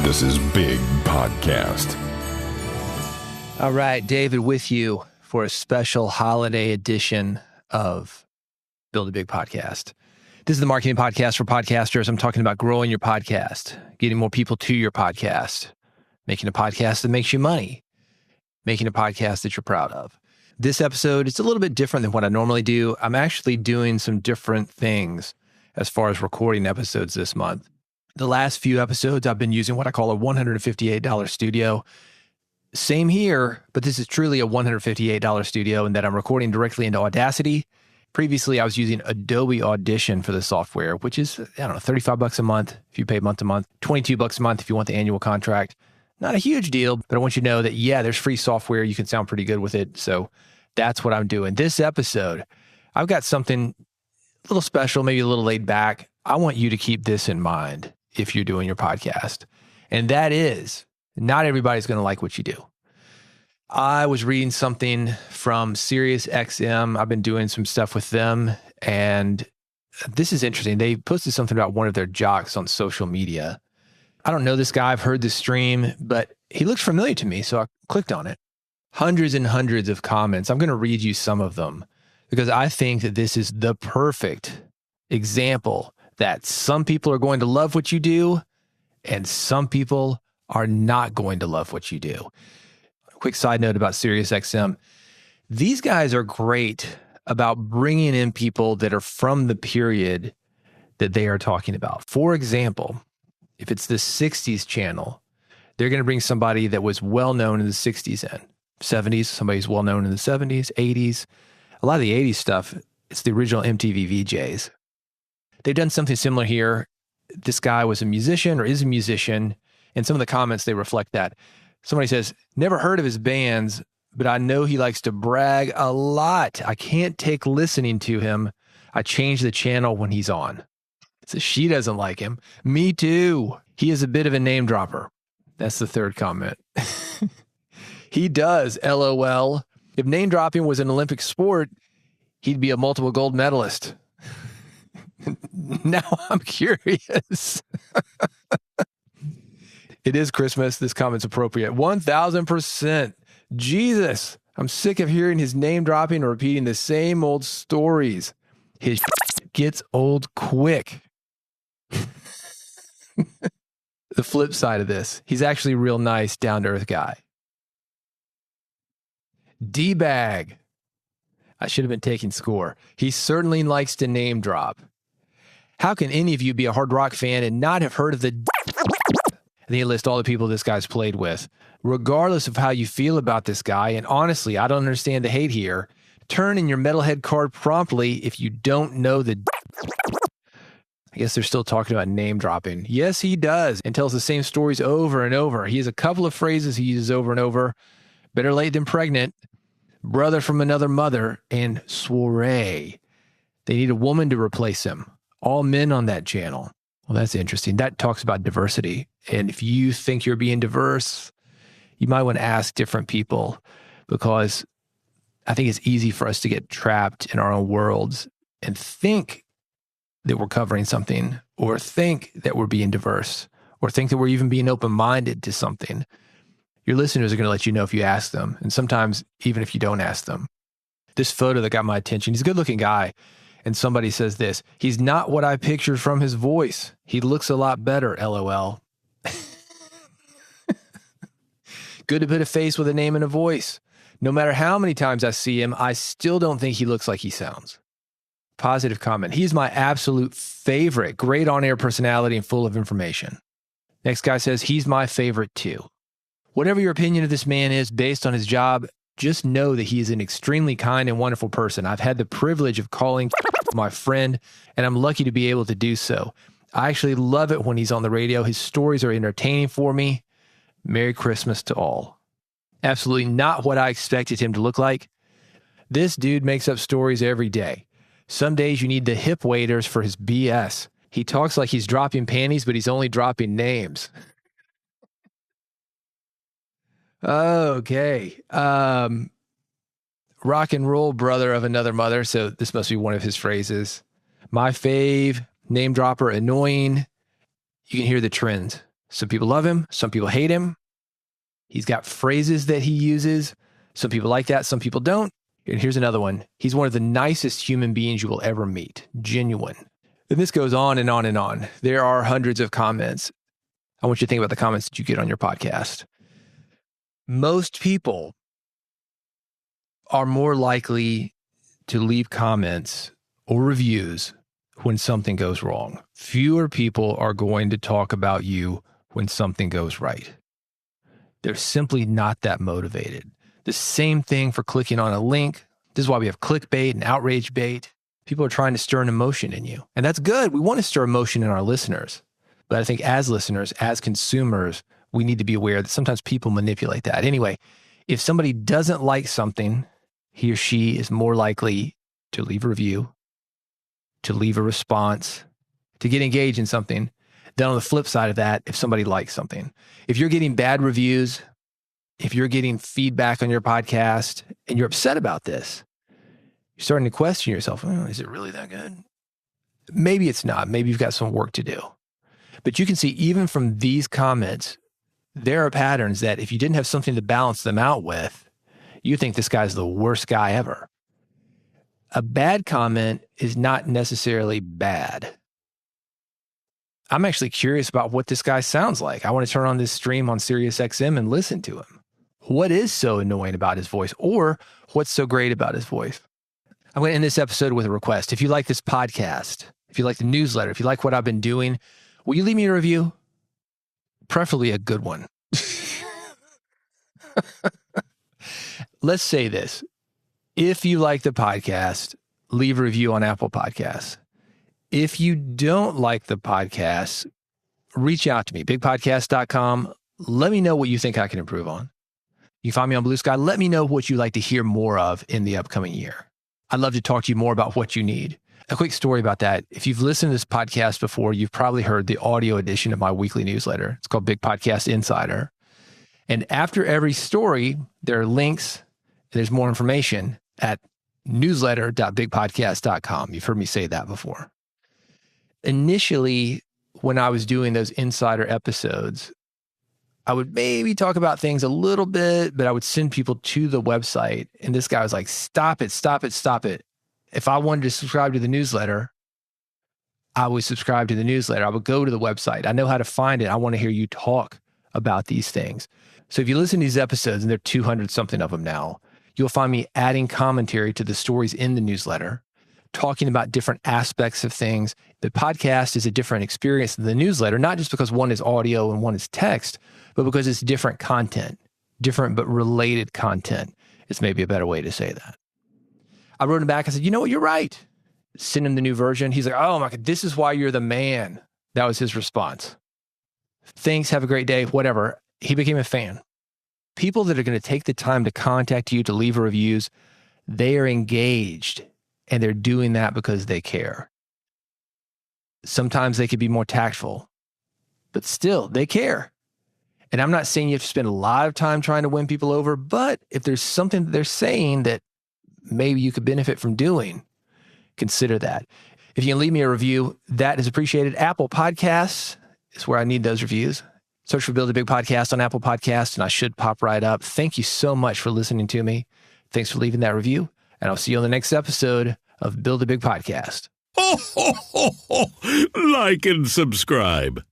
Candace's Big Podcast. All right, David with you for a special holiday edition of Build a Big Podcast. This is the marketing podcast for podcasters. I'm talking about growing your podcast, getting more people to your podcast, making a podcast that makes you money, making a podcast that you're proud of. This episode, it's a little bit different than what I normally do. I'm actually doing some different things as far as recording episodes this month. The last few episodes, I've been using what I call a $158 studio. Same here, but this is truly a $158 studio in that I'm recording directly into Audacity. Previously, I was using Adobe Audition for the software, which is, $35 a month if you pay month to month, $22 a month if you want the annual contract. Not a huge deal, but I want you to know that, there's free software. You can sound pretty good with it. So that's what I'm doing. This episode, I've got something a little special, maybe a little laid back. I want you to keep this in mind if you're doing your podcast. And that is, not everybody's going to like what you do. I was reading something from SiriusXM. I've been doing some stuff with them, and this is interesting. They posted something about one of their jocks on social media. I don't know this guy. I've heard the stream, but he looks familiar to me, so I clicked on it. Hundreds and hundreds of comments. I'm going to read you some of them because I think that this is the perfect example that some people are going to love what you do and some people are not going to love what you do. Quick side note about SiriusXM. These guys are great about bringing in people that are from the period that they are talking about. For example, if it's the 60s channel, they're going to bring somebody that was well-known in the 60s and 70s, somebody's well-known in the 70s, 80s. A lot of the 80s stuff, it's the original MTV VJs. They've done something similar here. This guy was a musician or is a musician, and some of the comments, they reflect that. Somebody says, never heard of his bands, but I know he likes to brag a lot. I can't take listening to him. I change the channel when he's on. So she doesn't like him. Me too. He is a bit of a name dropper. That's the third comment. He does, LOL. If name dropping was an Olympic sport, he'd be a multiple gold medalist. Now I'm curious. It is Christmas. This comment's appropriate. 1000%. Jesus, I'm sick of hearing his name dropping and repeating the same old stories. His gets old quick. The flip side of this, he's actually a real nice, down-to-earth guy. D-bag. I should have been taking score. He certainly likes to name drop. How can any of you be a hard rock fan and not have heard of the... And he lists all the people this guy's played with. Regardless of how you feel about this guy, and honestly, I don't understand the hate here, turn in your metalhead card promptly if you don't know the... I guess they're still talking about name dropping. Yes, he does, and tells the same stories over and over. He has a couple of phrases he uses over and over. Better late than pregnant, brother from another mother, and soiree. They need a woman to replace him. All men on that channel. Well, that's interesting. That talks about diversity. And if you think you're being diverse, you might want to ask different people, because I think it's easy for us to get trapped in our own worlds and think that we're covering something, or think that we're being diverse, or think that we're even being open-minded to something. Your listeners are going to let you know if you ask them, and sometimes even if you don't ask them. This photo that got my attention, he's a good-looking guy. And somebody says this, he's not what I pictured from his voice. He looks a lot better, LOL. Good to put a face with a name and a voice. No matter how many times I see him, I still don't think he looks like he sounds. Positive comment. He's my absolute favorite. Great on-air personality and full of information. Next guy says, he's my favorite too. Whatever your opinion of this man is based on his job, just know that he is an extremely kind and wonderful person. I've had the privilege of calling my friend, and I'm lucky to be able to do so. I actually love it when he's on the radio. His stories are entertaining for me. Merry Christmas to all. Absolutely not what I expected him to look like. This dude makes up stories every day. Some days you need the hip waders for his BS. He talks like he's dropping panties, but he's only dropping names. Okay. Rock and roll brother of another mother. So this must be one of his phrases. My fave, name dropper, annoying. You can hear the trends. Some people love him. Some people hate him. He's got phrases that he uses. Some people like that. Some people don't. And here's another one. He's one of the nicest human beings you will ever meet. Genuine. And this goes on and on and on. There are hundreds of comments. I want you to think about the comments that you get on your podcast. Most people are more likely to leave comments or reviews when something goes wrong. Fewer people are going to talk about you when something goes right. They're simply not that motivated. The same thing for clicking on a link. This is why we have clickbait and outrage bait. People are trying to stir an emotion in you. And that's good. We want to stir emotion in our listeners. But I think as listeners, as consumers, we need to be aware that sometimes people manipulate that. Anyway, if somebody doesn't like something, he or she is more likely to leave a review, to leave a response, to get engaged in something. Then on the flip side of that, if somebody likes something, if you're getting bad reviews, if you're getting feedback on your podcast and you're upset about this, you're starting to question yourself, oh, is it really that good? Maybe it's not. Maybe you've got some work to do. But you can see even from these comments, there are patterns that if you didn't have something to balance them out with, you think this guy's the worst guy ever. A bad comment is not necessarily bad. I'm actually curious about what this guy sounds like. I want to turn on this stream on Sirius XM and listen to him. What is so annoying about his voice, or what's so great about his voice? I'm going to end this episode with a request. If you like this podcast, if you like the newsletter, if you like what I've been doing, will you leave me a review? Preferably a good one. Let's say this. If you like the podcast, leave a review on Apple Podcasts. If you don't like the podcast, reach out to me, bigpodcast.com. Let me know what you think I can improve on. You can find me on Blue Sky. Let me know what you'd like to hear more of in the upcoming year. I'd love to talk to you more about what you need. A quick story about that. If you've listened to this podcast before, you've probably heard the audio edition of my weekly newsletter. It's called Big Podcast Insider. And after every story, there are links. There's more information at newsletter.bigpodcast.com. You've heard me say that before. Initially, when I was doing those insider episodes, I would maybe talk about things a little bit, but I would send people to the website. And this guy was like, stop it, stop it, stop it. If I wanted to subscribe to the newsletter, I would subscribe to the newsletter. I would go to the website. I know how to find it. I want to hear you talk about these things. So if you listen to these episodes, and there are 200 something of them now, you'll find me adding commentary to the stories in the newsletter, talking about different aspects of things. The podcast is a different experience than the newsletter, not just because one is audio and one is text, but because it's different content, different but related content is maybe a better way to say that. I wrote him back. I said, you know what? You're right. Send him the new version. He's like, oh my God, this is why you're the man. That was his response. Thanks. Have a great day. Whatever. He became a fan. People that are going to take the time to contact you, to leave reviews, they are engaged, and they're doing that because they care. Sometimes they could be more tactful, but still they care. And I'm not saying you have to spend a lot of time trying to win people over, but if there's something that they're saying that maybe you could benefit from doing, consider that. If you can leave me a review, that is appreciated. Apple Podcasts is where I need those reviews. Search for Build a Big Podcast on Apple Podcasts, and I should pop right up. Thank you so much for listening to me. Thanks for leaving that review, and I'll see you on the next episode of Build a Big Podcast. Like and subscribe.